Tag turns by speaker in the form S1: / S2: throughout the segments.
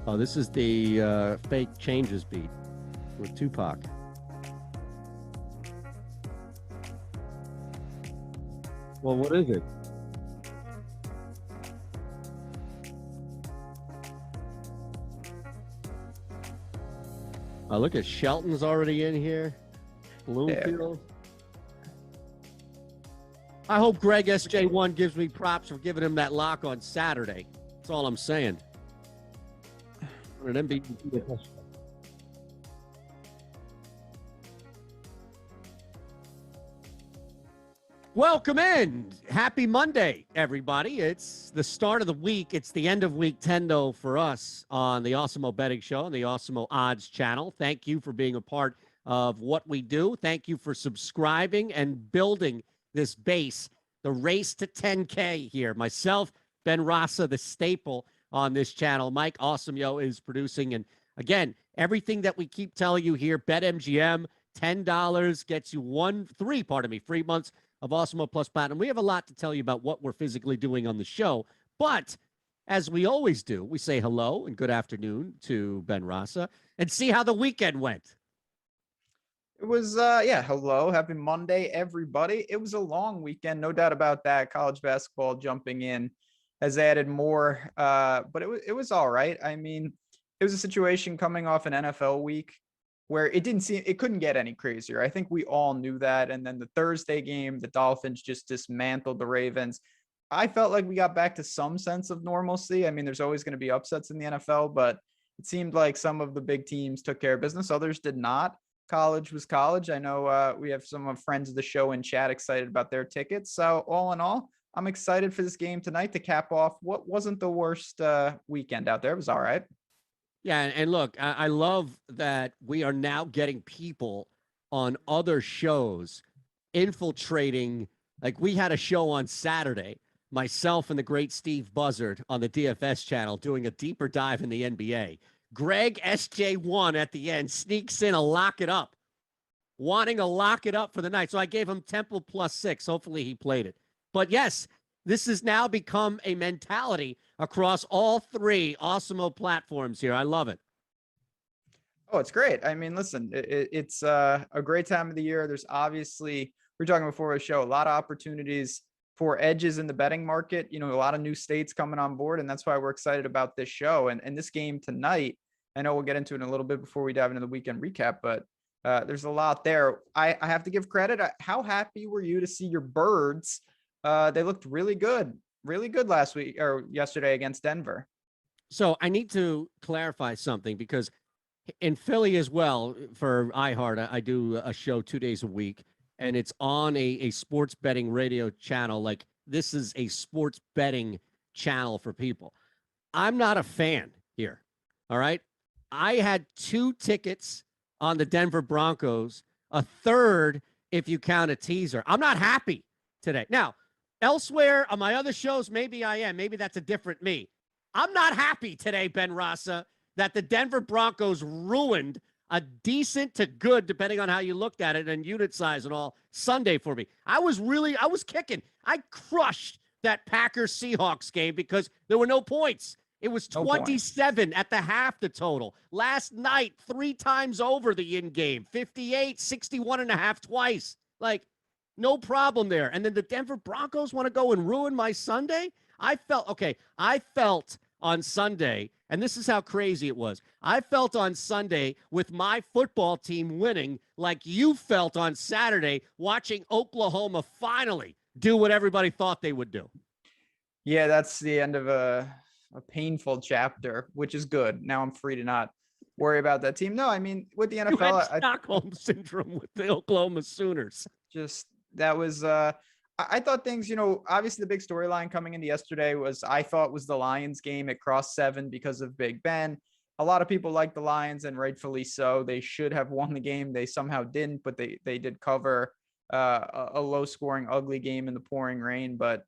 S1: Oh, this is the fake changes beat with Tupac. Well, what is it? Look at Shelton's already in here. Bloomfield. I hope Greg SJ1 gives me props for giving him that lock on Saturday. That's all I'm saying. Welcome in. Happy Monday, everybody. It's the start of the week. It's the end of week 10, though, for us on the Awesemo Betting Show and the Awesemo Odds channel. Thank you for being a part of what we do. Thank you for subscribing and building this base, the race to 10K here. Myself, Ben Rasa, the staple on this channel. Mike Awesemo is producing. And again, everything that we keep telling you here, BetMGM, $10 gets you free months of Awesemo Plus Platinum. We have a lot to tell you about what we're physically doing on the show. But as we always do, we say hello and good afternoon to Ben Rasa and see how the weekend went.
S2: It was, hello. Happy Monday, everybody. It was a long weekend, no doubt about that. College basketball jumping in has added more, but it was all right. I mean, it was a situation coming off an NFL week where it couldn't get any crazier. I think we all knew that. And then the Thursday game, the Dolphins just dismantled the Ravens. I felt like we got back to some sense of normalcy. I mean, there's always going to be upsets in the NFL, but it seemed like some of the big teams took care of business. Others did not. College was college. I know we have some of friends of the show in chat excited about their tickets. So all in all, I'm excited for this game tonight to cap off what wasn't the worst weekend out there. It was all right.
S1: Yeah, and look, I love that we are now getting people on other shows infiltrating. Like, we had a show on Saturday, myself and the great Steve Buzzard on the DFS channel doing a deeper dive in the NBA. Greg SJ1 at the end sneaks in a lock it up, wanting to lock it up for the night. So I gave him Temple +6. Hopefully he played it. But yes, this has now become a mentality across all three Awesemo platforms here. I love it.
S2: Oh, it's great. I mean, listen, it's a great time of the year. There's obviously, we were talking before the show, a lot of opportunities for edges in the betting market. You know, a lot of new states coming on board, and that's why we're excited about this show. And this game tonight, I know we'll get into it in a little bit before we dive into the weekend recap, but there's a lot there. I have to give credit. How happy were you to see your Birds? They looked really good last week or yesterday against Denver.
S1: So I need to clarify something, because in Philly as well, for iHeart, I do a show 2 days a week, and it's on a sports betting radio channel. Like, this is a sports betting channel for people. I'm not a fan here. All right. I had 2 tickets on the Denver Broncos, a third if you count a teaser. I'm not happy today. Now, elsewhere on my other shows, maybe I am. Maybe that's a different me. I'm not happy today, Ben Rasa, that the Denver Broncos ruined a decent to good, depending on how you looked at it, and unit size and all, Sunday for me. I was kicking. I crushed that Packers-Seahawks game because there were no points. It was 27 at the half, the total. Last night, 3 times over the in-game. 58, 61.5 twice. Like, no problem there. And then the Denver Broncos want to go and ruin my Sunday? I felt on Sunday, and this is how crazy it was. I felt on Sunday with my football team winning like you felt on Saturday watching Oklahoma finally do what everybody thought they would do.
S2: Yeah, that's the end of a painful chapter, which is good. Now I'm free to not worry about that team. No, I mean, with the NFL,
S1: you had Stockholm syndrome with the Oklahoma Sooners.
S2: Just that was I thought things, obviously the big storyline coming into yesterday was, I thought, was the Lions game. It crossed 7 because of Big Ben. A lot of people like the Lions, and rightfully so. They should have won the game. They somehow didn't, but they did cover a low scoring, ugly game in the pouring rain. But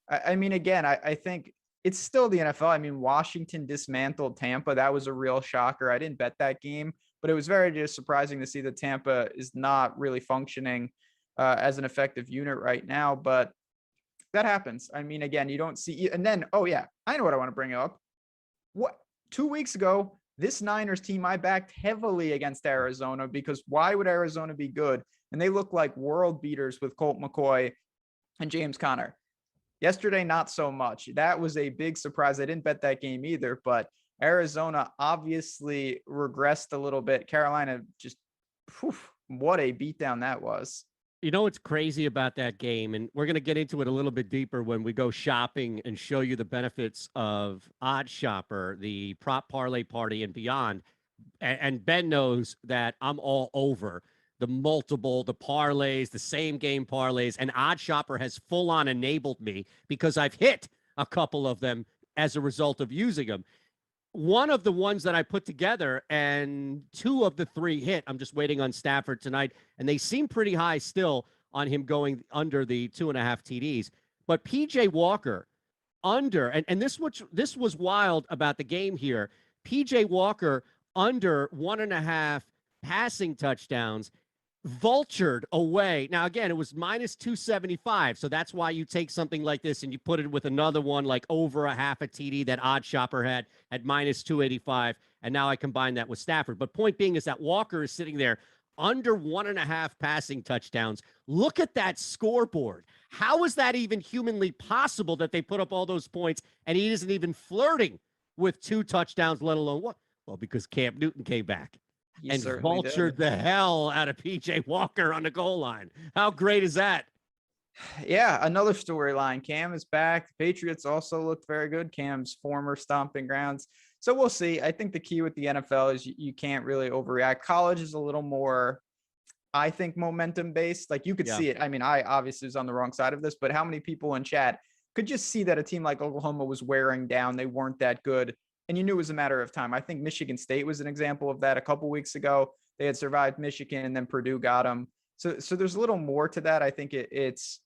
S2: I mean, again, I think it's still the NFL. I mean, Washington dismantled Tampa. That was a real shocker. I didn't bet that game, but it was very just surprising to see that Tampa is not really functioning as an effective unit right now, but that happens. I mean, again, you don't see, and then, oh yeah, I know what I want to bring up. What 2 weeks ago, this Niners team I backed heavily against Arizona because why would Arizona be good? And they look like world beaters with Colt McCoy and James Conner. Yesterday, not so much. That was a big surprise. I didn't bet that game either, but Arizona obviously regressed a little bit. Carolina just, what a beatdown that was.
S1: You know what's crazy about that game, and we're going to get into it a little bit deeper when we go shopping and show you the benefits of Odd Shopper, the prop parlay party, and beyond. And Ben knows that I'm all over the parlays, the same game parlays, and Odd Shopper has full on enabled me because I've hit a couple of them as a result of using them. One of the ones that I put together and two of the three hit. I'm just waiting on Stafford tonight, and they seem pretty high still on him going under the 2.5 TDs. But PJ Walker under, and this was wild about the game here. PJ Walker under 1.5 passing touchdowns, vultured away. Now, again, it was minus 275. So that's why you take something like this and you put it with another one like over a half a TD that Odd Shopper had at minus 285. And now I combine that with Stafford. But point being is that Walker is sitting there under 1.5 passing touchdowns. Look at that scoreboard. How is that even humanly possible that they put up all those points and he isn't even flirting with 2 touchdowns, let alone what? Well, because Cam Newton came back and vultured the hell out of PJ Walker on the goal line. How great is that?
S2: Yeah, another storyline. Cam is back. The Patriots also looked very good. Cam's former stomping grounds. So we'll see. I think the key with the NFL is you can't really overreact. College is a little more, I think, momentum based. Like you could see it. I mean, I obviously was on the wrong side of this, but how many people in chat could just see that a team like Oklahoma was wearing down? They weren't that good. And you knew it was a matter of time. I think Michigan State was an example of that a couple weeks ago. They had survived Michigan and then Purdue got them. So there's a little more to that. I think it's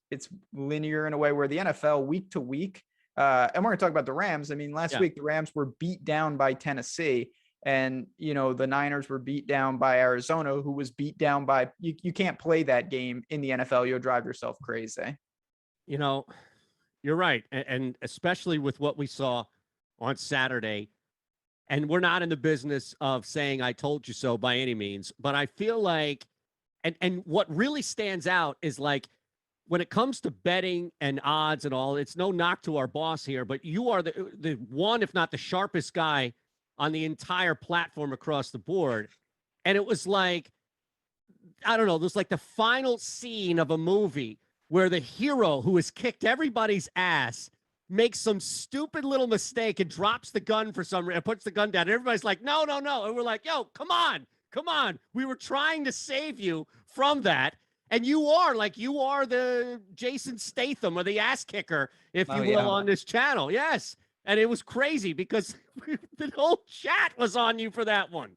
S2: linear in a way where the NFL week to week, and we're going to talk about the Rams. I mean, last week the Rams were beat down by Tennessee, and the Niners were beat down by Arizona, who was beat down by. You can't play that game in the NFL. You'll drive yourself crazy.
S1: You're right, and especially with what we saw on Saturday. And we're not in the business of saying I told you so by any means, but I feel like and what really stands out is like when it comes to betting and odds and all, it's no knock to our boss here, but you are the one, if not the sharpest guy on the entire platform across the board. And it was like, I don't know, there's like the final scene of a movie where the hero who has kicked everybody's ass makes some stupid little mistake and drops the gun for some reason, puts the gun down. And everybody's like, no. And we're like, yo, come on. We were trying to save you from that. And you are the Jason Statham or the ass kicker, if you will, on this channel. Yes. And it was crazy because the whole chat was on you for that one.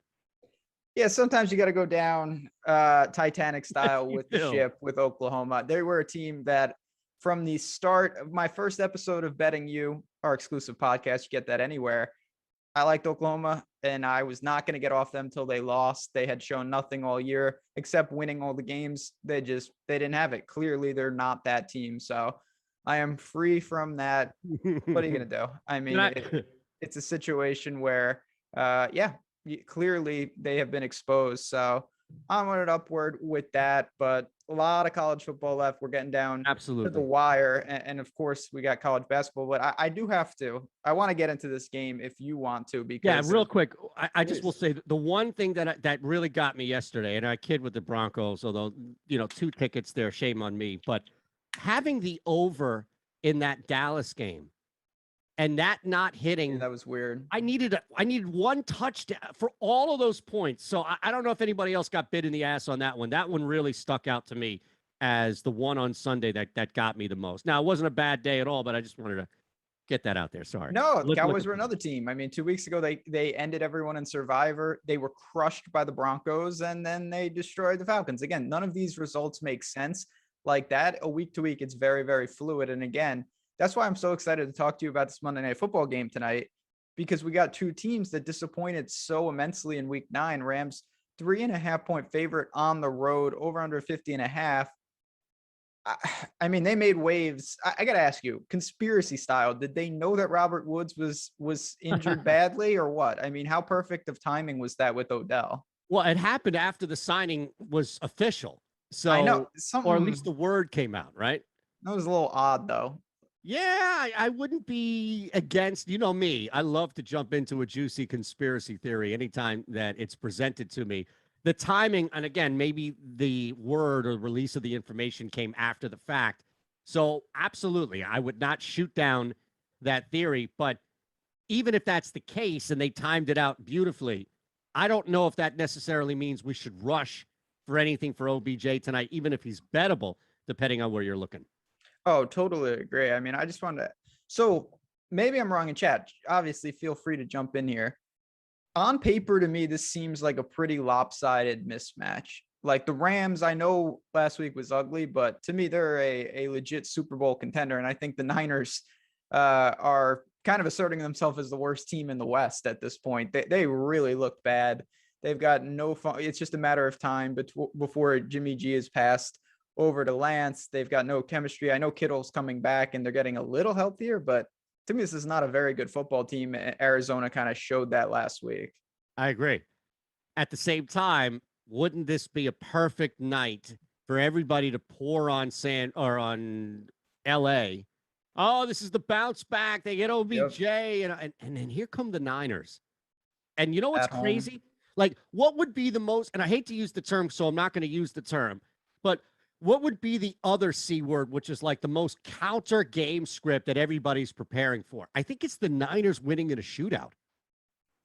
S2: Yeah, sometimes you got to go down Titanic style with the ship with Oklahoma. They were a team that from the start of my first episode of Betting You, our exclusive podcast, you get that anywhere. I liked Oklahoma, and I was not going to get off them till they lost. They had shown nothing all year except winning all the games. They didn't have it. Clearly, they're not that team. So I am free from that. What are you going to do? I mean, it's a situation where, clearly they have been exposed. So onward and upward with that, but a lot of college football left. We're getting down to the wire. And of course we got college basketball, but I want to get into this game if you want to, because
S1: real quick. I just will say the one thing that really got me yesterday, and I kid with the Broncos, although, 2 tickets there, shame on me, but having the over in that Dallas game, and that not hitting,
S2: that was weird.
S1: I needed one touchdown for all of those points. So I don't know if anybody else got bit in the ass on that one. That one really stuck out to me as the one on Sunday that got me the most. Now, it wasn't a bad day at all, but I just wanted to get that out there. Sorry.
S2: No, the Cowboys were another team. I mean, 2 weeks ago, they ended everyone in Survivor. They were crushed by the Broncos, and then they destroyed the Falcons. Again, none of these results make sense like that. A week to week, it's very, very fluid. And again, that's why I'm so excited to talk to you about this Monday Night Football game tonight, because we got 2 teams that disappointed so immensely in week 9. Rams 3.5 point favorite on the road, over under 50.5. I mean, they made waves. I got to ask you, conspiracy style, did they know that Robert Woods was injured badly or what? I mean, how perfect of timing was that with Odell?
S1: Well, it happened after the signing was official.
S2: I know
S1: So, or at least
S2: something
S1: the word came out, right?
S2: that was a little odd though.
S1: Yeah, I wouldn't be against, you know me. I love to jump into a juicy conspiracy theory anytime that it's presented to me. The timing, and again, maybe the word or release of the information came after the fact. So, absolutely, I would not shoot down that theory. But even if that's the case and they timed it out beautifully, I don't know if that necessarily means we should rush for anything for OBJ tonight, even if he's bettable, depending on where you're looking.
S2: Oh, totally agree. I mean, I just wanted to. So maybe I'm wrong in chat. Obviously, feel free to jump in here. On paper, to me, this seems like a pretty lopsided mismatch. Like the Rams, I know last week was ugly, but to me, they're a legit Super Bowl contender. And I think the Niners are kind of asserting themselves as the worst team in the West at this point. They really look bad. They've got no fun. It's just a matter of time before Jimmy G is passed over to Lance. They've got no chemistry. I know Kittle's coming back and they're getting a little healthier, but to me, this is not a very good football team. Arizona kind of showed that last week.
S1: I agree. At the same time, wouldn't this be a perfect night for everybody to pour on on LA? Oh, this is the bounce back. They get
S2: Yep.
S1: OBJ, and then here come the Niners. And you know what's
S2: At home.
S1: crazy? Like, what would be the most, and I hate to use the term, so I'm not going to use the term, but what would be the other C word, which is like the most counter game script that everybody's preparing for? I think it's the Niners winning in a shootout.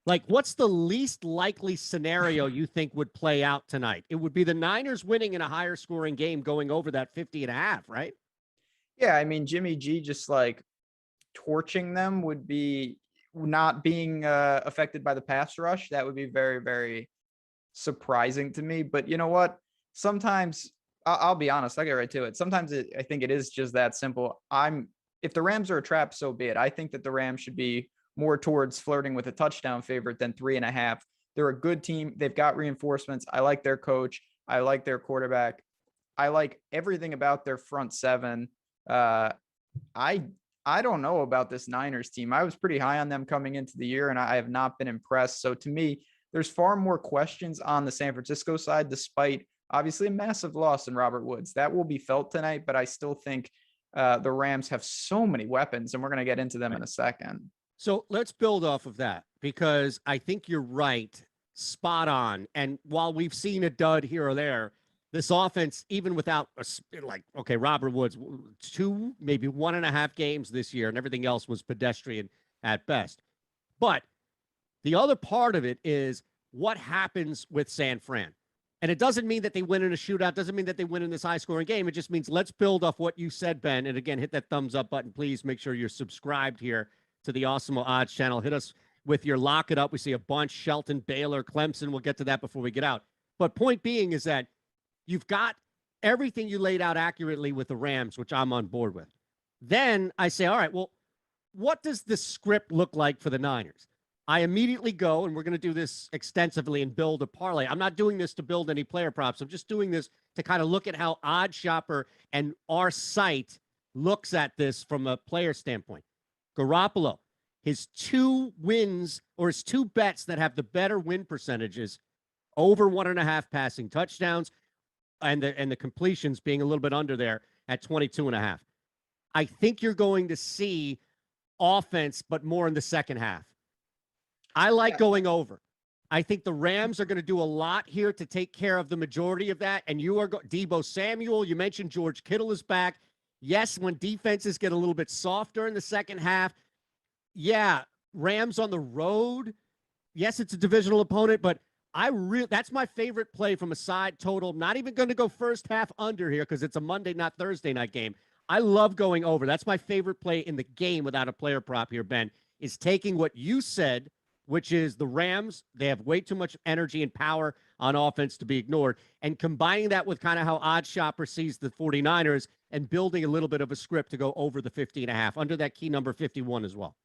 S1: Like, what's the least likely scenario you think would play out tonight? It would be the Niners winning in a higher scoring game going over that 50.5, right?
S2: Yeah, I mean, Jimmy G just like torching them would be not being affected by the pass rush. That would be very, very surprising to me. But you know what? Sometimes I'll be honest. I'll get right to it. Sometimes I think it is just that simple. If the Rams are a trap, so be it. I think that the Rams should be more towards flirting with a touchdown favorite than 3.5. They're a good team. They've got reinforcements. I like their coach. I like their quarterback. I like everything about their front seven. Uh, I I don't know about this Niners team. I was pretty high on them coming into the year, and I have not been impressed. So to me, there's far more questions on the San Francisco side, despite obviously a massive loss in Robert Woods. That will be felt tonight, but I still think the Rams have so many weapons, and we're going to get into them in a second.
S1: So let's build off of that because I think you're right, spot on. And while we've seen a dud here or there, this offense, even without okay, Robert Woods, two, maybe 1.5 games this year, and everything else was pedestrian at best. But the other part of it is what happens with San Fran. And it doesn't mean that they win in a shootout, doesn't mean that they win in this high scoring game. It just means let's build off what you said, Ben. And again, hit that thumbs up button. Please make sure you're subscribed here to the Awesemo Odds channel. Hit us with your lock it up. We see a bunch: Shelton, Baylor, Clemson. We'll get to that before we get out. But point being is that you've got everything you laid out accurately with the Rams, which I'm on board with. Then I say, all right, well, what does the script look like for the Niners? I immediately go, and we're going to do this extensively and build a parlay. I'm not doing this to build any player props. I'm just doing this to kind of look at how Odd Shopper and our site looks at this from a player standpoint. Garoppolo, his 2 wins or his 2 bets that have the better win percentages, over 1.5 passing touchdowns, and the completions being a little bit under there at 22.5. I think you're going to see offense, but more in the second half. I like going over. I think the Rams are going to do a lot here to take care of the majority of that. And you are Deebo Samuel. You mentioned George Kittle is back. Yes, when defenses get a little bit softer in the second half, yeah, Rams on the road. Yes, it's a divisional opponent, but that's my favorite play from a side total. Not even going to go first half under here because it's a Monday, not Thursday night game. I love going over. That's my favorite play in the game without a player prop here, Ben, is taking what you said, which is the Rams. They have way too much energy and power on offense to be ignored, and combining that with kind of how Odd Shopper sees the 49ers and building a little bit of a script to go over the 50.5 under that key number 51 as well.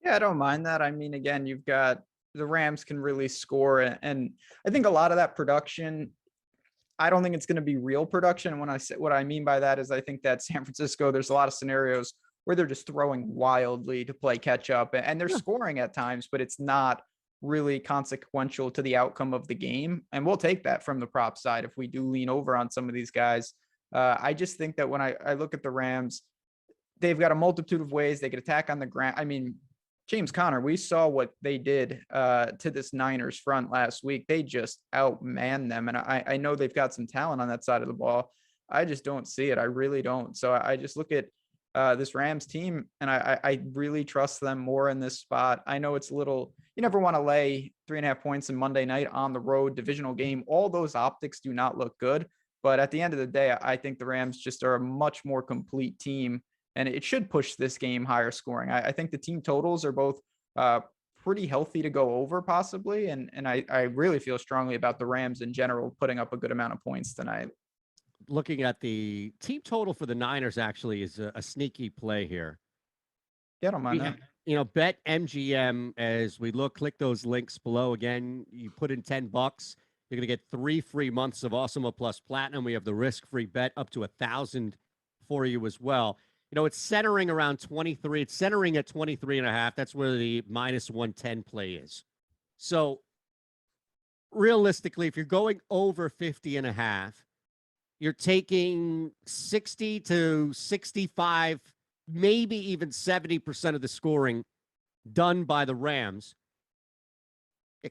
S2: Yeah, I don't mind that. I mean, again, you've got the Rams can really score, and I think a lot of that production I don't think it's going to be real production. And when I say what I mean by that is I think that San Francisco, there's a lot of scenarios where they're just throwing wildly to play catch up and they're
S1: Yeah.
S2: scoring at times, but it's not really consequential to the outcome of the game. And we'll take that from the prop side if we do lean over on some of these guys. I just think that when I look at the Rams, they've got a multitude of ways they could attack on the ground. I mean, James Conner, we saw what they did to this Niners front last week. They just outmanned them. And I know they've got some talent on that side of the ball. I just don't see it. I really don't. So I just look at this Rams team and I really trust them more in this spot. I know it's a little, you never want to lay 3.5 points in Monday night on the road divisional game. All those optics do not look good. But at the end of the day, I think the Rams just are a much more complete team. And it should push this game higher scoring. I think the team totals are both pretty healthy to go over possibly. And I really feel strongly about the Rams in general putting up a good amount of points tonight.
S1: Looking at the team total for the Niners actually is a sneaky play here.
S2: Yeah, I don't mind that.
S1: You know, bet MGM as we look, click those links below. Again, you put in $10. You're going to get 3 free months of Awesemo Plus Platinum. We have the risk-free bet up to 1,000 for you as well. You know, it's centering around 23. It's centering at 23.5. That's where the minus 110 play is. So realistically, if you're going over 50.5, you're taking 60 to 65, maybe even 70% of the scoring done by the Rams.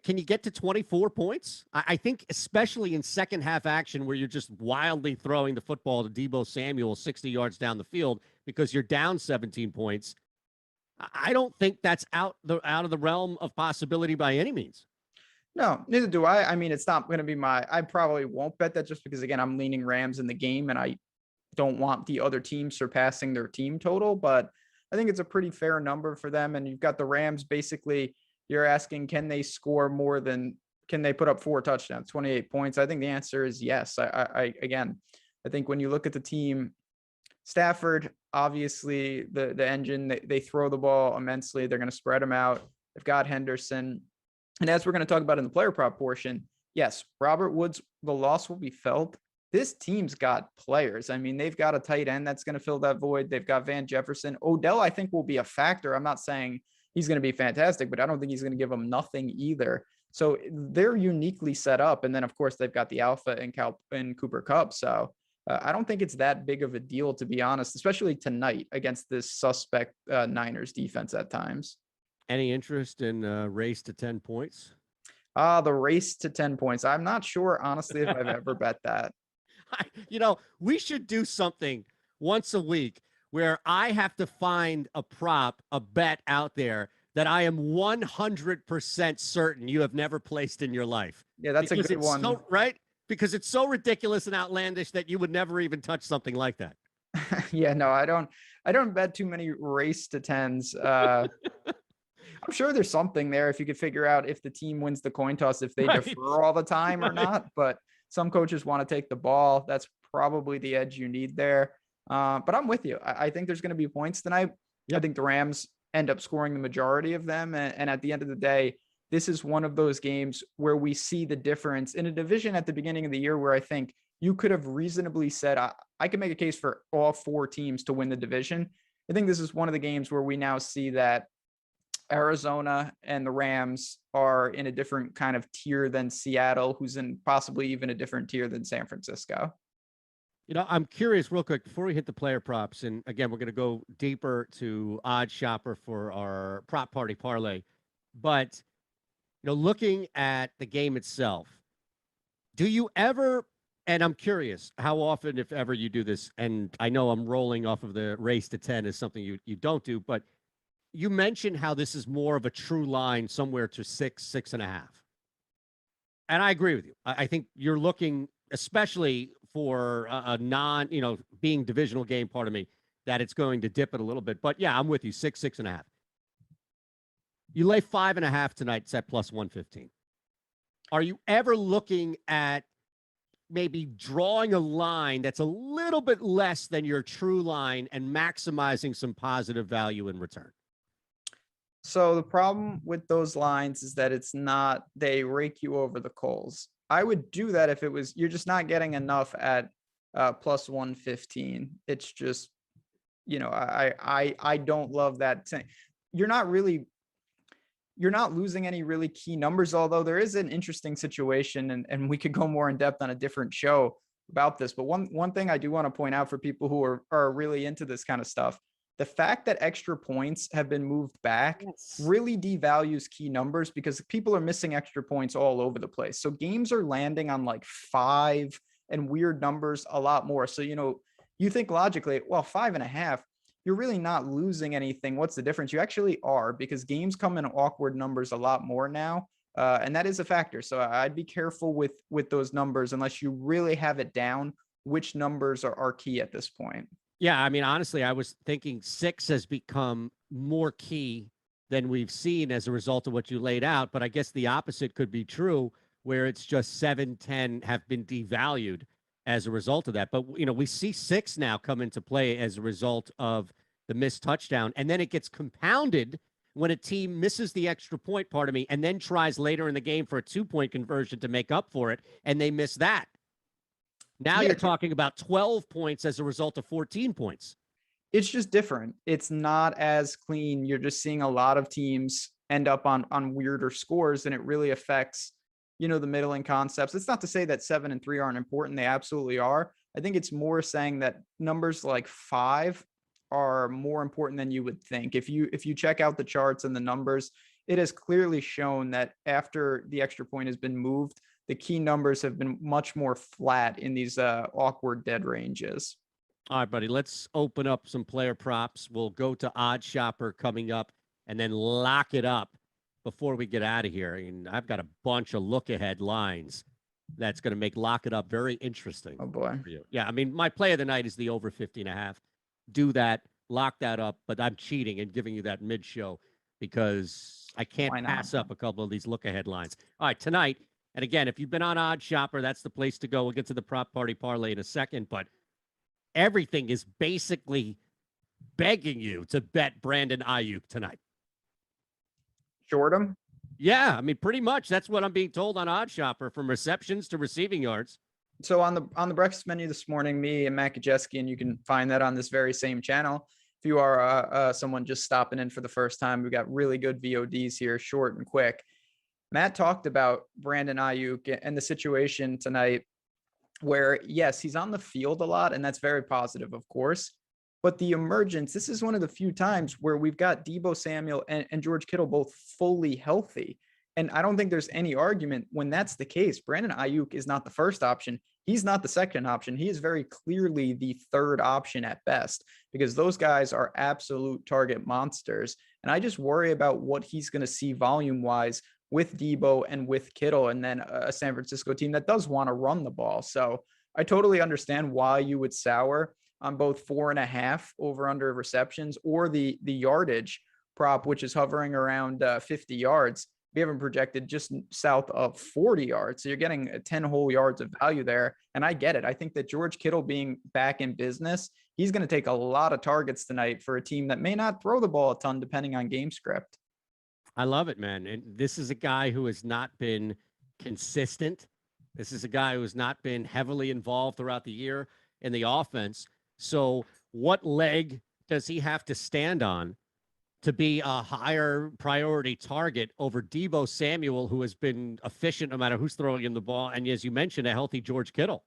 S1: Can you get to 24 points? I think especially in second half action where you're just wildly throwing the football to Deebo Samuel 60 yards down the field because you're down 17 points. I don't think that's out of the realm of possibility by any means.
S2: No, neither do I. I mean, it's not going to be I probably won't bet that just because, again, I'm leaning Rams in the game and I don't want the other team surpassing their team total, but I think it's a pretty fair number for them. And you've got the Rams basically. You're asking, can they score more than, can they put up 4 touchdowns, 28 points? I think the answer is yes. Again, I think when you look at the team, Stafford, obviously the engine, they throw the ball immensely. They're going to spread them out. They've got Henderson. And as we're going to talk about in the player prop portion, yes, Robert Woods, the loss will be felt. This team's got players. I mean, they've got a tight end that's going to fill that void. They've got Van Jefferson. Odell, I think, will be a factor. I'm not saying he's going to be fantastic, but I don't think he's going to give them nothing either. So they're uniquely set up. And then, of course, they've got the alpha and Cooper Kupp. So I don't think it's that big of a deal, to be honest, especially tonight against this suspect Niners defense at times.
S1: Any interest in race to 10 points?
S2: The race to 10 points. I'm not sure, honestly, if I've ever bet that.
S1: You know, we should do something once a week where I have to find a prop, a bet out there that I am 100% certain you have never placed in your life.
S2: Yeah, that's because a good one.
S1: So, right? Because it's so ridiculous and outlandish that you would never even touch something like that.
S2: Yeah, no, I don't bet too many race to 10s. I'm sure there's something there if you could figure out if the team wins the coin toss, if they defer all the time or not. But some coaches want to take the ball. That's probably the edge you need there. But I'm with you. I think there's going to be points tonight. Yep. I think the Rams end up scoring the majority of them. And at the end of the day, this is one of those games where we see the difference in a division at the beginning of the year where I think you could have reasonably said, I can make a case for all 4 teams to win the division. I think this is one of the games where we now see that Arizona and the Rams are in a different kind of tier than Seattle, who's in possibly even a different tier than San Francisco.
S1: You know, I'm curious real quick before we hit the player props. And again, we're going to go deeper to Odd Shopper for our prop party parlay. But, you know, looking at the game itself, do you ever, and I'm curious how often, if ever, you do this, and I know I'm rolling off of the race to 10 is something you don't do, but you mentioned how this is more of a true line somewhere to 6.5. And I agree with you. I think you're looking, especially for a non, being divisional game part of me, that it's going to dip it a little bit. But yeah, I'm with you. 6.5. You lay 5.5 tonight. It's at plus 115. Are you ever looking at maybe drawing a line that's a little bit less than your true line and maximizing some positive value in return?
S2: So the problem with those lines is that it's not, they rake you over the coals. I would do that if it was, you're just not getting enough at plus 115. It's just, I don't love that. You're not really, you're not losing any really key numbers, although there is an interesting situation, and we could go more in depth on a different show about this. But one thing I do want to point out for people who are really into this kind of stuff, the fact that extra points have been moved back really devalues key numbers, because people are missing extra points all over the place. So games are landing on like 5 and weird numbers a lot more. So, you think logically, well, 5.5, you're really not losing anything. What's the difference? You actually are, because games come in awkward numbers a lot more now. And that is a factor. So I'd be careful with those numbers unless you really have it down, which numbers are key at this point.
S1: Yeah, I mean, honestly, I was thinking 6 has become more key than we've seen as a result of what you laid out. But I guess the opposite could be true, where it's just 7, 10 have been devalued as a result of that. But, we see 6 now come into play as a result of the missed touchdown. And then it gets compounded when a team misses the extra point, part of me, and then tries later in the game for a 2-point conversion to make up for it, and they miss that. Now you're talking about 12 points as a result of 14 points.
S2: It's just different. It's not as clean. You're just seeing a lot of teams end up on weirder scores, and it really affects, the middling concepts. It's not to say that 7 and 3 aren't important. They absolutely are. I think it's more saying that numbers like 5 are more important than you would think. If you check out the charts and the numbers, it has clearly shown that after the extra point has been moved, the key numbers have been much more flat in these awkward dead ranges.
S1: All right, buddy, let's open up some player props. We'll go to Odd Shopper coming up and then lock it up before we get out of here. And I've got a bunch of look ahead lines that's going to make lock it up very interesting.
S2: Oh boy.
S1: For you. Yeah, I mean, my play of the night is the over 50.5. Do that, lock that up, but I'm cheating and giving you that mid show because I can't pass up a couple of these look ahead lines. All right, tonight. And again, if you've been on Odd Shopper, that's the place to go. We'll get to the prop party parlay in a second, but everything is basically begging you to bet Brandon Ayuk tonight.
S2: Short him?
S1: Yeah, I mean, pretty much. That's what I'm being told on Odd Shopper, from receptions to receiving yards.
S2: So on the breakfast menu this morning, me and Matt Kajeski, and you can find that on this very same channel. If you are someone just stopping in for the first time, we got really good VODs here, short and quick. Matt talked about Brandon Ayuk and the situation tonight where, yes, he's on the field a lot, and that's very positive, of course. But the emergence, this is one of the few times where we've got Deebo Samuel and George Kittle both fully healthy. And I don't think there's any argument when that's the case. Brandon Ayuk is not the first option. He's not the second option. He is very clearly the third option at best, because those guys are absolute target monsters. And I just worry about what he's going to see volume-wise with Deebo and with Kittle, and then a San Francisco team that does want to run the ball. So I totally understand why you would sour on both 4.5 over under receptions or the yardage prop, which is hovering around 50 yards. We haven't projected just south of 40 yards. So you're getting 10 whole yards of value there. And I get it. I think that George Kittle being back in business, he's going to take a lot of targets tonight for a team that may not throw the ball a ton depending on game script.
S1: I love it, man. And this is a guy who has not been consistent. This is a guy who has not been heavily involved throughout the year in the offense. So what leg does he have to stand on to be a higher priority target over Deebo Samuel, who has been efficient no matter who's throwing him the ball? And as you mentioned, a healthy George Kittle.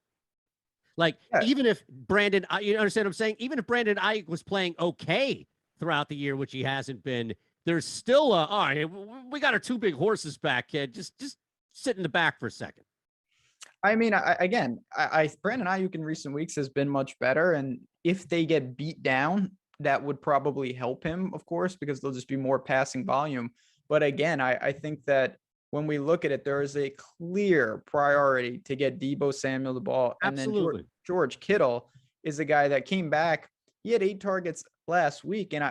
S1: Like, even if Brandon, you understand what I'm saying? Even if Brandon Ayuk was playing okay throughout the year, which he hasn't been, there's still all right, we got our 2 big horses back, kid. Just sit in the back for a second.
S2: I mean, Brandon Ayuk in recent weeks has been much better. And if they get beat down, that would probably help him, of course, because there'll just be more passing volume. But again, I think that when we look at it, there is a clear priority to get Deebo Samuel the ball.
S1: Absolutely.
S2: And then George Kittle is a guy that came back. He had 8 targets last week, and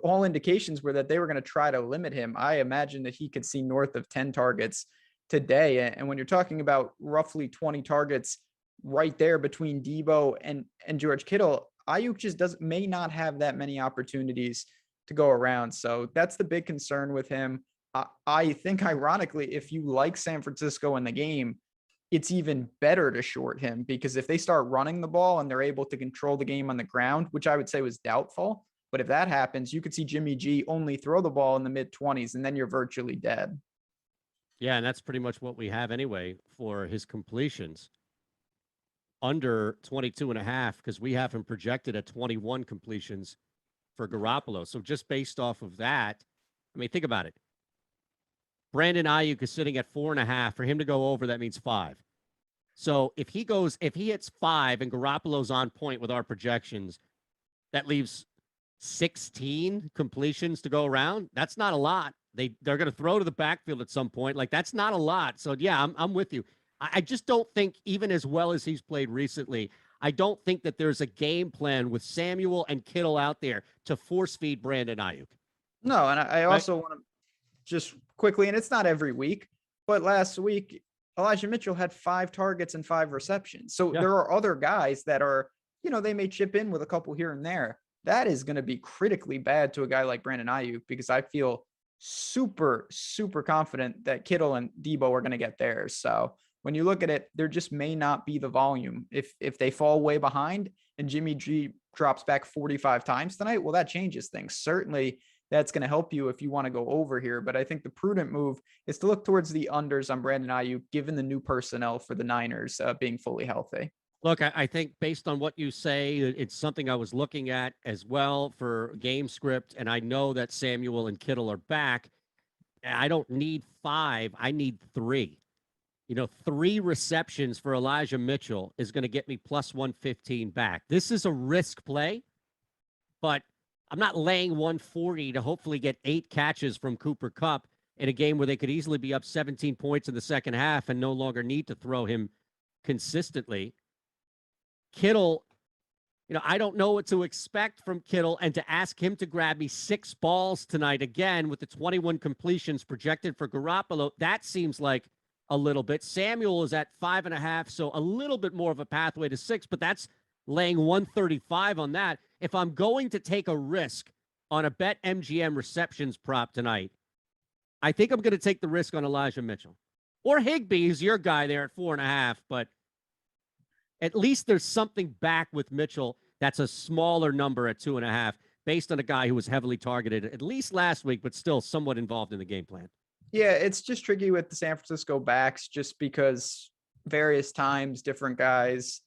S2: all indications were that they were going to try to limit him. I imagine that he could see north of 10 targets today. And when you're talking about roughly 20 targets right there between Deebo and George Kittle, Ayuk just may not have that many opportunities to go around. So that's the big concern with him. I think, ironically, if you like San Francisco in the game, it's even better to short him, because if they start running the ball and they're able to control the game on the ground, which I would say was doubtful, but if that happens, you could see Jimmy G only throw the ball in the mid-20s, and then you're virtually dead.
S1: Yeah, and that's pretty much what we have anyway for his completions. Under 22 and a half, because we have him projected at 21 completions for Garoppolo. So just based off of that, I mean, think about it. Brandon Ayuk is sitting at 4.5. For him to go over, that means 5. So if he hits 5 and Garoppolo's on point with our projections, that leaves 16 completions to go around. That's not a lot. They're going to throw to the backfield at some point. Like, that's not a lot. So yeah, I'm with you. I just don't think, even as well as he's played recently, I don't think that there's a game plan with Samuel and Kittle out there to force feed Brandon Ayuk.
S2: No, and I also want to just quickly, and it's not every week, but last week, Elijah Mitchell had 5 targets and 5 receptions. So there are other guys that are, they may chip in with a couple here and there. That is going to be critically bad to a guy like Brandon Ayuk, because I feel super, super confident that Kittle and Debo are going to get theirs. So when you look at it, there just may not be the volume. If they fall way behind and Jimmy G drops back 45 times tonight, well, that changes things. Certainly, that's going to help you if you want to go over here. But I think the prudent move is to look towards the unders on Brandon Ayuk, given the new personnel for the Niners being fully healthy.
S1: Look, I think based on what you say, it's something I was looking at as well for game script, and I know that Samuel and Kittle are back. I don't need 5. I need 3. 3 receptions for Elijah Mitchell is going to get me plus 115 back. This is a risk play, but I'm not laying 140 to hopefully get 8 catches from Cooper Kupp in a game where they could easily be up 17 points in the second half and no longer need to throw him consistently. Kittle, I don't know what to expect from Kittle, and to ask him to grab me 6 balls tonight again with the 21 completions projected for Garoppolo, that seems like a little bit. Samuel is at 5.5, so a little bit more of a pathway to 6, but that's laying 135 on that. If I'm going to take a risk on a Bet MGM receptions prop tonight, I think I'm going to take the risk on Elijah Mitchell. Or Higbee is your guy there at 4.5, but at least there's something back with Mitchell that's a smaller number at 2.5, based on a guy who was heavily targeted at least last week, but still somewhat involved in the game plan.
S2: Yeah, it's just tricky with the San Francisco backs, just because various times, different guys,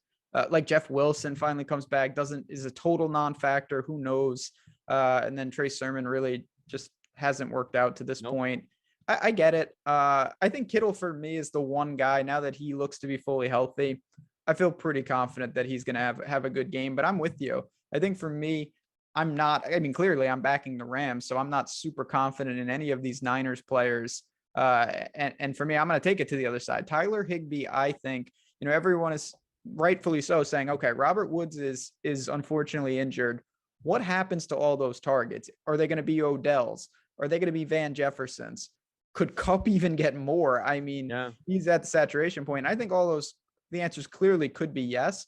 S2: like Jeff Wilson finally comes back, is a total non-factor. Who knows? And then Trey Sermon really just hasn't worked out to this point. I get it. I think Kittle for me is the one guy, now that he looks to be fully healthy, I feel pretty confident that he's going to have a good game. But I'm with you. I think for me, clearly I'm backing the Rams, so I'm not super confident in any of these Niners players. And for me, I'm going to take it to the other side. Tyler Higbee, I think, everyone is rightfully so saying, okay, Robert Woods is unfortunately injured. What happens to all those targets? Are they going to be Odell's? Are they going to be Van Jefferson's? Could Kupp even get more? I mean, he's at the saturation point. I think the answers clearly could be yes.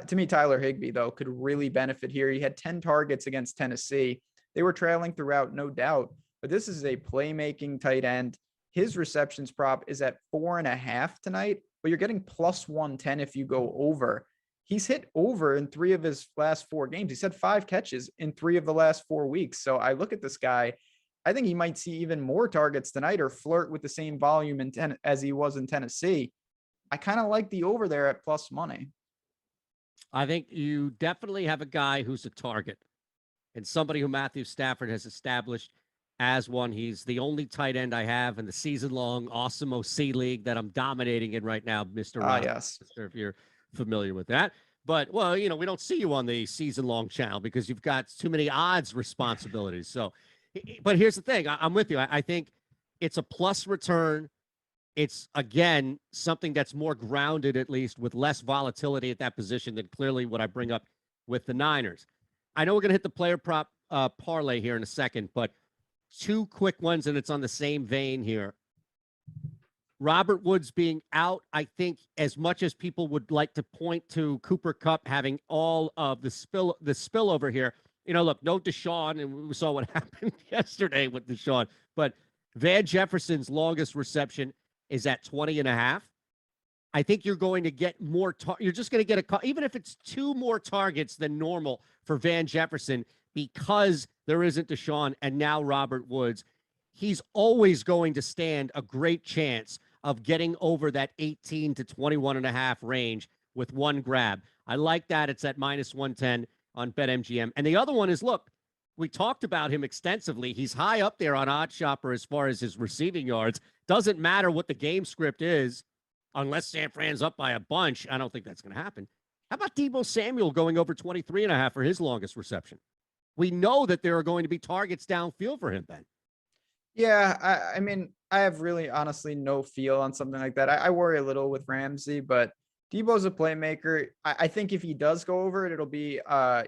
S2: To me, Tyler Higbee, though, could really benefit here. He had 10 targets against Tennessee. They were trailing throughout, no doubt. But this is a playmaking tight end. His receptions prop is at 4.5 tonight, but you're getting plus 110 if you go over. He's hit over in 3 of his last 4 games. He's had 5 catches in 3 of the last 4 weeks. So I look at this guy. I think he might see even more targets tonight, or flirt with the same volume as he was in Tennessee. I kind of like the over there at plus money.
S1: I think you definitely have a guy who's a target, and somebody who Matthew Stafford has established as one. He's the only tight end I have in the season-long Awesemo C League that I'm dominating in right now, Mr.
S2: Yes.
S1: If you're familiar with that. But, well, we don't see you on the season-long channel because you've got too many odds responsibilities. So, but here's the thing. I'm with you. I think it's a plus return. It's, again, something that's more grounded, at least, with less volatility at that position than clearly what I bring up with the Niners. I know we're going to hit the player prop parlay here in a second, but 2 quick ones, and it's on the same vein here. Robert Woods being out, I think, as much as people would like to point to Cooper Kupp having all of the spillover here, look, no Deshaun, and we saw what happened yesterday with Deshaun, but Van Jefferson's longest reception is at 20.5. I think you're going to get more. You're just going to get even if it's 2 more targets than normal for Van Jefferson because there isn't Deshaun and now Robert Woods. He's always going to stand a great chance of getting over that 18 to 21.5 range with one grab. I like that. It's at -110 on BetMGM. And the other one is, look, we talked about him extensively. He's high up there on OddsShopper as far as his receiving yards. Doesn't matter what the game script is, unless San Fran's up by a bunch. I don't think that's going to happen. How about Deebo Samuel going over 23.5 for his longest reception? We know that there are going to be targets downfield for him, Ben.
S2: Yeah, I mean, I have really honestly no feel on something like that. I worry a little with Ramsey, but Debo's a playmaker. I think if he does go over it, it'll be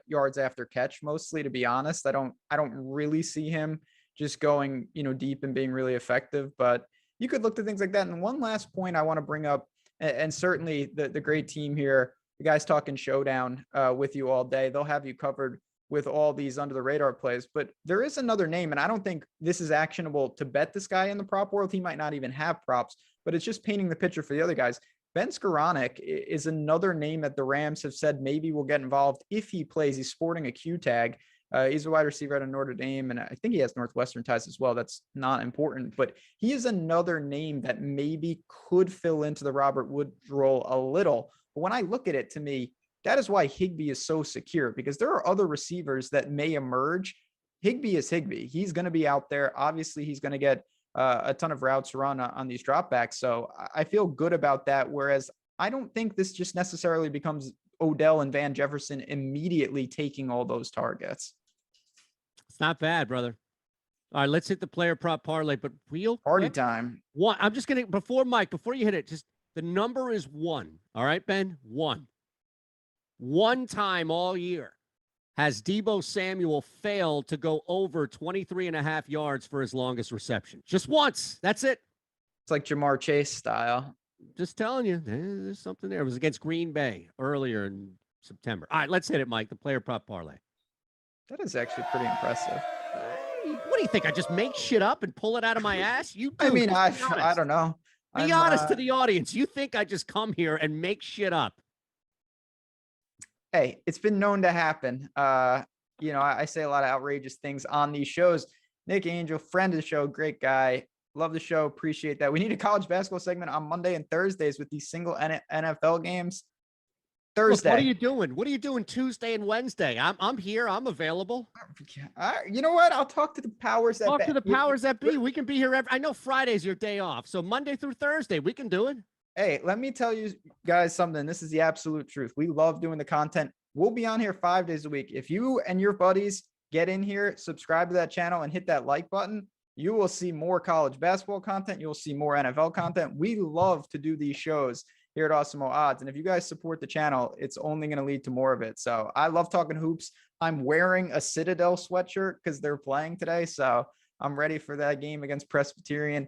S2: yards after catch mostly, to be honest. I don't really see him just going, deep and being really effective, but you could look to things like that. And one last point I want to bring up, and certainly the great team here, the guys talking showdown with you all day, they'll have you covered with all these under the radar plays, but there is another name, and I don't think this is actionable to bet this guy in the prop world. He might not even have props, but it's just painting the picture for the other guys. Ben Scaronick is another name that the Rams have said maybe will get involved if he plays. He's sporting a Q tag. He's a wide receiver out of Notre Dame, and I think he has Northwestern ties as well. That's not important, but he is another name that maybe could fill into the Robert Woods role a little. But when I look at it, to me, that is why Higbee is so secure, because there are other receivers that may emerge. Higbee is Higbee. He's going to be out there. Obviously, he's going to get a ton of routes run on these dropbacks. So I feel good about that. Whereas I don't think this just necessarily becomes Odell and Van Jefferson immediately taking all those targets.
S1: It's not bad, brother. All right, let's hit the player prop parlay, but real
S2: party
S1: quick,
S2: time.
S1: One, I'm just going to, before you hit it, just the number is 1. All right, Ben? 1. One time all year has Deebo Samuel failed to go over 23.5 yards for his longest reception. Just once. That's it.
S2: It's like Jamar Chase style.
S1: Just telling you, there's something there. It was against Green Bay earlier in September. All right, let's hit it, Mike. The player prop parlay.
S2: That is actually pretty impressive.
S1: What do you think? I just make shit up and pull it out of my ass? You do.
S2: I mean, I don't know.
S1: Be honest to the audience. You think I just come here and make shit up?
S2: Hey, it's been known to happen. I say a lot of outrageous things on these shows. Nick Angel, friend of the show, great guy. Love the show. Appreciate that. We need a college basketball segment on Monday and Thursdays with these single NFL games. Thursday.
S1: Look, what are you doing? What are you doing Tuesday and Wednesday? I'm here. I'm available.
S2: You know what? I'll talk to the powers that be.
S1: Talk to the powers that be. We can be here. I know Friday's your day off. So Monday through Thursday, we can do it.
S2: Hey, let me tell you guys something. This is the absolute truth. We love doing the content. We'll be on here 5 days a week. If you and your buddies get in here, subscribe to that channel and hit that like button, you will see more college basketball content. You'll see more NFL content. We love to do these shows here at Awesemo Odds. And if you guys support the channel, it's only going to lead to more of it. So I love talking hoops. I'm wearing a Citadel sweatshirt because they're playing today. So I'm ready for that game against Presbyterian.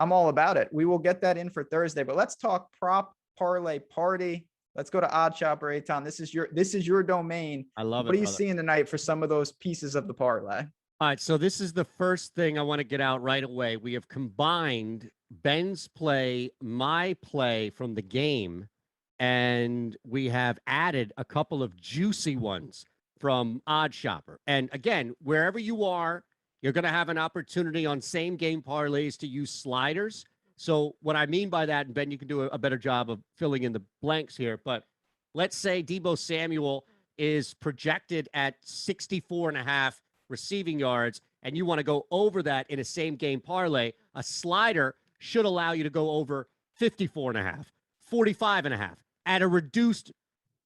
S2: I'm all about it. We will get that in for Thursday, but let's talk prop parlay party. Let's go to OddsShopper, Aton. This is your domain.
S1: I love it.
S2: What are you seeing tonight for some of those pieces of the parlay?
S1: All right, so this is the first thing I want to get out right away. We have combined Ben's play, my play from the game, and we have added a couple of juicy ones from OddsShopper. And again, wherever you are, you're going to have an opportunity on same game parlays to use sliders. So what I mean by that, and Ben, you can do a better job of filling in the blanks here, but let's say Deebo Samuel is projected at 64.5 receiving yards, and you want to go over that in a same game parlay. A slider should allow you to go over 54.5, 45.5 at a reduced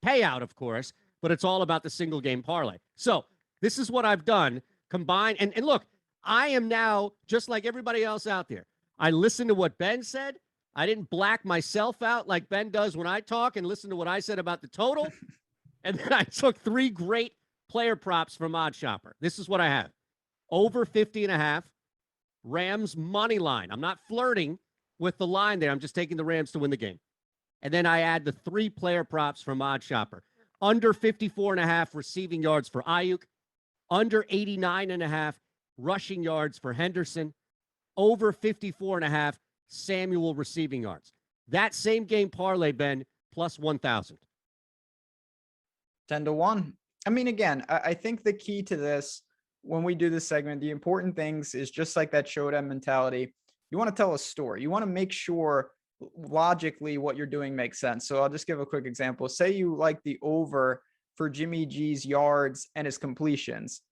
S1: payout, of course, but it's all about the single game parlay. So this is what I've done. Combine and look, I am now just like everybody else out there. I listened to what Ben said. I didn't black myself out like Ben does when I talk and listen to what I said about the total. And then I took 3 great player props from OddsShopper. This is what I have. Over 50.5, Rams money line. I'm not flirting with the line there. I'm just taking the Rams to win the game. And then I add the 3 player props from OddsShopper. Under 54.5 receiving yards for Ayuk. Under 89.5 rushing yards for Henderson. Over 54.5 Samuel receiving yards. That same game parlay, Ben, plus 1,000.
S2: 10-1. I mean, again, I think the key to this, when we do this segment, the important things is just like that showdown mentality. You want to tell a story. You want to make sure logically what you're doing makes sense. So I'll just give a quick example. Say you like the over for Jimmy G's yards and his completions.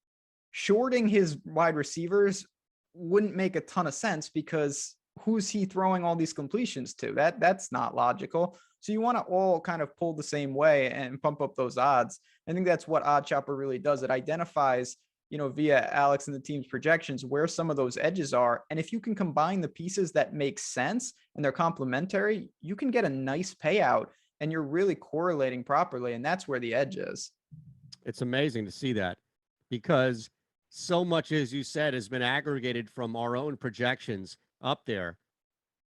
S2: Shorting his wide receivers wouldn't make a ton of sense because who's he throwing all these completions to? That's not logical. So you want to all kind of pull the same way and pump up those odds. I think that's what Odd Chopper really does. It identifies, via Alex and the team's projections, where some of those edges are. And if you can combine the pieces that make sense and they're complementary, you can get a nice payout and you're really correlating properly. And that's where the edge is.
S1: It's amazing to see that because so much, as you said, has been aggregated from our own projections up there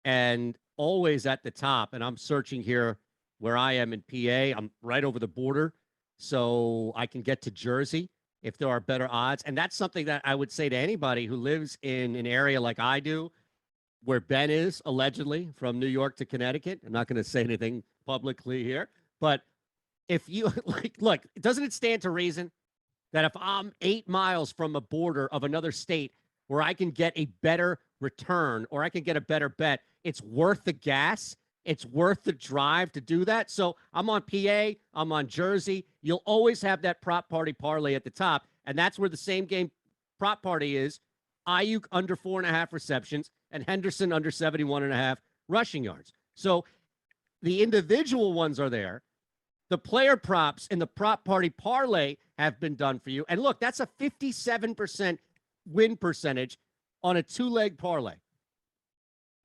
S1: and always at the top. And I'm searching here where I am in PA. I'm right over the border, so I can get to Jersey if there are better odds. And that's something that I would say to anybody who lives in an area like I do, where Ben is allegedly from New York to Connecticut. I'm not going to say anything publicly here, but if you look, doesn't it stand to reason that if I'm 8 miles from a border of another state where I can get a better return or I can get a better bet, it's worth the gas. It's worth the drive to do that. So I'm on PA, I'm on Jersey. You'll always have that prop party parlay at the top. And that's where the same game prop party is. Ayuk under 4.5 receptions and Henderson under 71.5 rushing yards. So the individual ones are there. The player props in the prop party parlay have been done for you. And look, that's a 57% win percentage on a 2-leg parlay.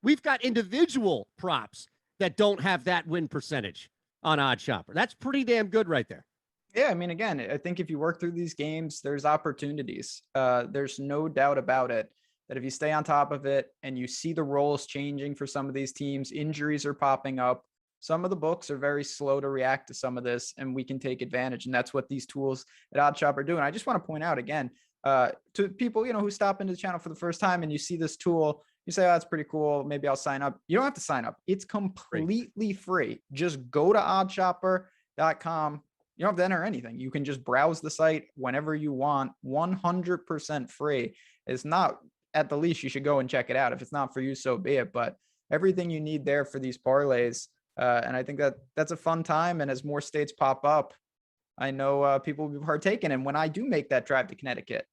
S1: We've got individual props that don't have that win percentage on Odd Chopper. That's pretty damn good right there.
S2: Yeah, I mean, again, I think if you work through these games, there's opportunities. There's no doubt about it that if you stay on top of it and you see the roles changing for some of these teams, injuries are popping up. Some of the books are very slow to react to some of this, and we can take advantage. And that's what these tools at Odd Chopper do. And I just want to point out again, to people, who stop into the channel for the first time and you see this tool, you say, oh, that's pretty cool. Maybe I'll sign up. You don't have to sign up. It's completely free. Just go to oddchopper.com. You don't have to enter anything. You can just browse the site whenever you want, 100% free. It's not, at the least, you should go and check it out. If it's not for you, so be it. But everything you need there for these parlays. And I think that's a fun time. And as more states pop up, I know people will be partaking. And when I do make that drive to Connecticut,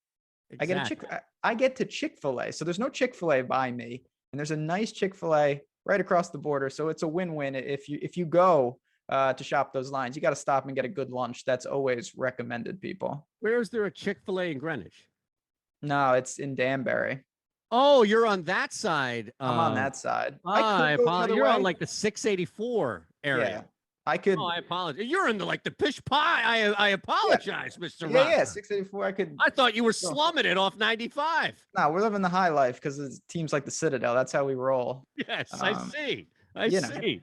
S2: exactly. I get to Chick-fil-A. So there's no Chick-fil-A by me. And there's a nice Chick-fil-A right across the border. So it's a win-win. If you go to shop those lines, you got to stop and get a good lunch. That's always recommended, people.
S1: Where is there a Chick-fil-A in Greenwich?
S2: No, it's in Danbury.
S1: Oh, you're on that side.
S2: I'm on that side.
S1: I apologize. You're on like the 684 area.
S2: Yeah, I could.
S1: Oh, I apologize. You're in the pish pie. I apologize, Mr. Rock.
S2: Yeah, 684.
S1: I thought you were slumming it off 95.
S2: No, we're living the high life because it's teams like the Citadel. That's how we roll.
S1: Yes, I see. I see.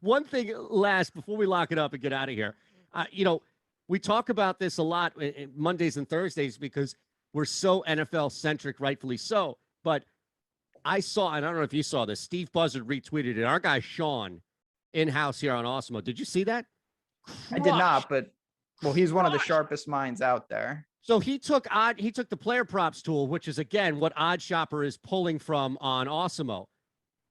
S1: One thing last before we lock it up and get out of here. We talk about this a lot Mondays and Thursdays because we're so NFL centric, rightfully so. But I saw, and I don't know if you saw this, Steve Buzzard retweeted it. Our guy Sean, in-house here on Awesemo. Did you see that?
S2: I did not, but he's one of the sharpest minds out there.
S1: So he took the player props tool, which is again what Odd Chopper is pulling from on Awesemo,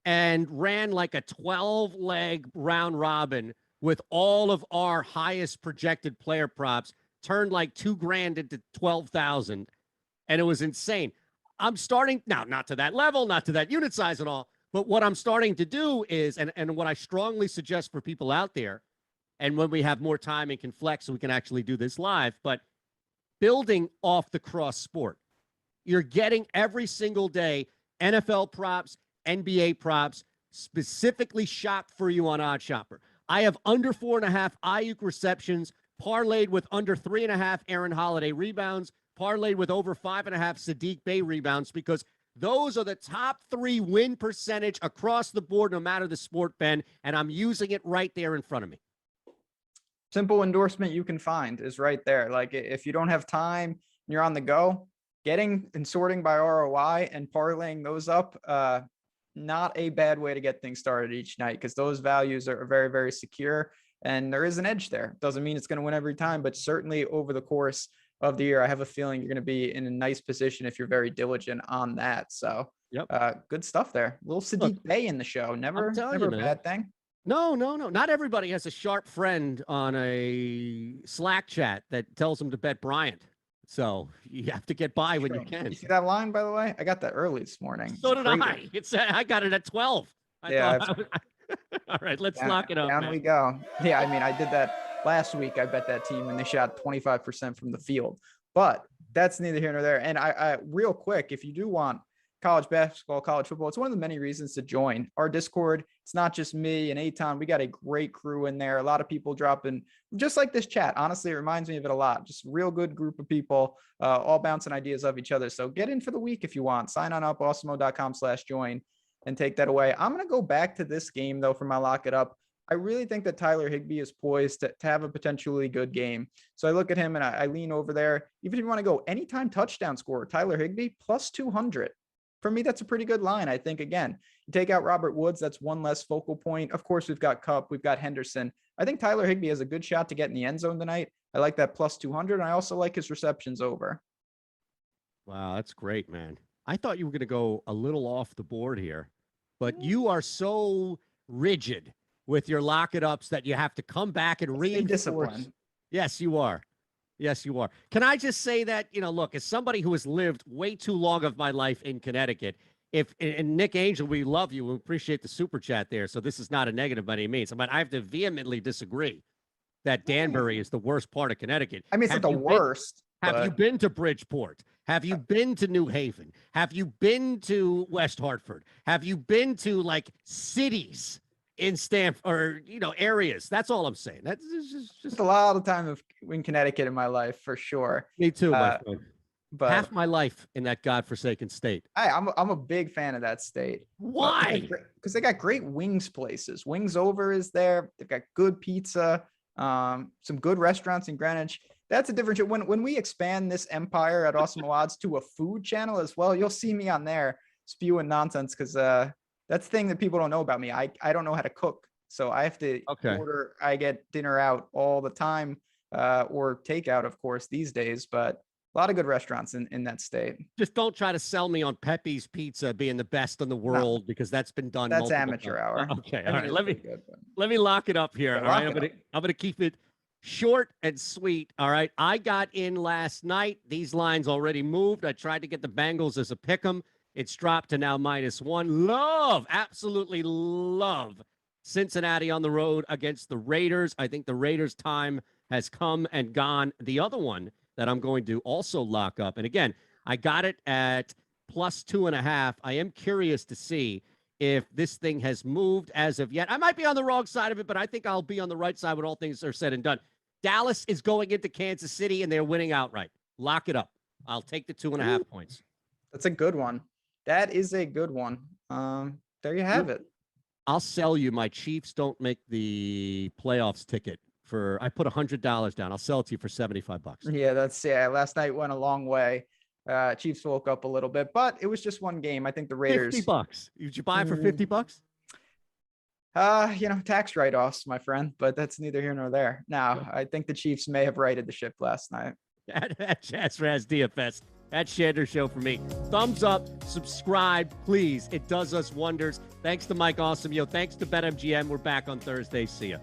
S1: and ran like a 12-leg round robin with all of our highest projected player props, turned like $2,000 into 12,000. And it was insane. I'm starting now, not to that level, not to that unit size and all, but what I'm starting to do is, and what I strongly suggest for people out there, and when we have more time and can flex so we can actually do this live, but building off the cross sport. You're getting every single day NFL props, NBA props, specifically shopped for you on Odd Chopper. I have under 4.5 Ayuk receptions, parlayed with under 3.5 Aaron Holiday rebounds, parlayed with over 5.5 Sadiq Bey rebounds, because those are the top 3 win percentage across the board, no matter the sport, Ben, and I'm using it right there in front of me.
S2: Simple endorsement you can find is right there. Like if you don't have time and you're on the go, getting and sorting by ROI and parlaying those up, not a bad way to get things started each night, because those values are very, very secure. And there is an edge there. Doesn't mean it's going to win every time, but certainly over the course of the year, I have a feeling you're going to be in a nice position if you're very diligent on that. So
S1: Yep.
S2: good stuff there. Little Sadiq Bey in the show. Never
S1: you,
S2: a
S1: man.
S2: bad thing.
S1: No. Not everybody has a sharp friend on a Slack chat that tells them to bet Bryant. So you have to get by when you can.
S2: You see that line, by the way? I got that early this morning.
S1: So did I. I got it at 12. All right, let's lock it up.
S2: Down we go. Yeah, I mean, I did that last week. I bet that team and they shot 25% from the field, but that's neither here nor there. And I real quick, if you do want college basketball, college football, it's one of the many reasons to join our Discord. It's not just me and Eitan. We got a great crew in there. A lot of people dropping, just like this chat. Honestly, it reminds me of it a lot. Just real good group of people, all bouncing ideas of each other. So get in for the week if you want. Sign on up, awesemo.com/join. and take that away. I'm going to go back to this game, though, for my lock it up. I really think that Tyler Higbee is poised to have a potentially good game. So I look at him and I lean over there. Even if you want to go anytime touchdown scorer, Tyler Higbee, plus 200. For me, that's a pretty good line. I think, again, you take out Robert Woods, that's one less focal point. Of course, we've got Kupp, we've got Henderson. I think Tyler Higbee has a good shot to get in the end zone tonight. I like that plus 200, and I also like his receptions over.
S1: Wow, that's great, man. I thought you were going to go a little off the board here, but you are so rigid with your lock it ups that you have to come back and reinforce.
S2: Discipline.
S1: Yes, you are. Yes, you are. Can I just say that, look, as somebody who has lived way too long of my life in Connecticut, and Nick Angel, we love you. We appreciate the super chat there. So this is not a negative by any means. But I have to vehemently disagree that Danbury is the worst part of Connecticut.
S2: I mean, it's not the worst.
S1: Have you been to Bridgeport? Have you been to New Haven? Have you been to West Hartford? Have you been to like cities in Stanford or, areas? That's all I'm saying. That's just
S2: a lot of time in Connecticut in my life, for sure.
S1: Me too, my friend.
S2: But
S1: half my life in that godforsaken state.
S2: I'm a big fan of that state.
S1: Why?
S2: Because they got great wings places. Wings Over is there. They've got good pizza, some good restaurants in Greenwich. That's a different. When we expand this empire at Awesemo Odds to a food channel as well, you'll see me on there spewing nonsense, because that's the thing that people don't know about me. I don't know how to cook, so I have to order. I get dinner out all the time, or takeout, of course, these days. But a lot of good restaurants in that state.
S1: Just don't try to sell me on Pepe's Pizza being the best in the world, because that's been done.
S2: That's amateur hour.
S1: Okay, all right. Let me lock it up here. All right, I'm gonna keep it short and sweet. All right. I got in last night. These lines already moved. I tried to get the Bengals as a pick 'em. It's dropped to now -1. Absolutely love Cincinnati on the road against the Raiders. I think the Raiders' time has come and gone. The other one that I'm going to also lock up, and again, I got it at +2.5. I am curious to see if this thing has moved as of yet. I might be on the wrong side of it, but I think I'll be on the right side when all things are said and done. Dallas is going into Kansas City, and they're winning outright. Lock it up. I'll take the 2.5 points.
S2: That's a good one. That is a good one. There you have it.
S1: I'll sell you my Chiefs don't make the playoffs ticket I put $100 down. I'll sell it to you for $75.
S2: Yeah, last night went a long way. Chiefs woke up a little bit, but it was just one game. I think the Raiders.
S1: $50. Did you buy it for $50?
S2: Tax write-offs, my friend, but that's neither here nor there. Now, I think the Chiefs may have righted the ship last night.
S1: That's Raz DFS. That's Shander Show for me. Thumbs up, subscribe, please. It does us wonders. Thanks to Mike Awesemo. Thanks to BetMGM. We're back on Thursday. See ya.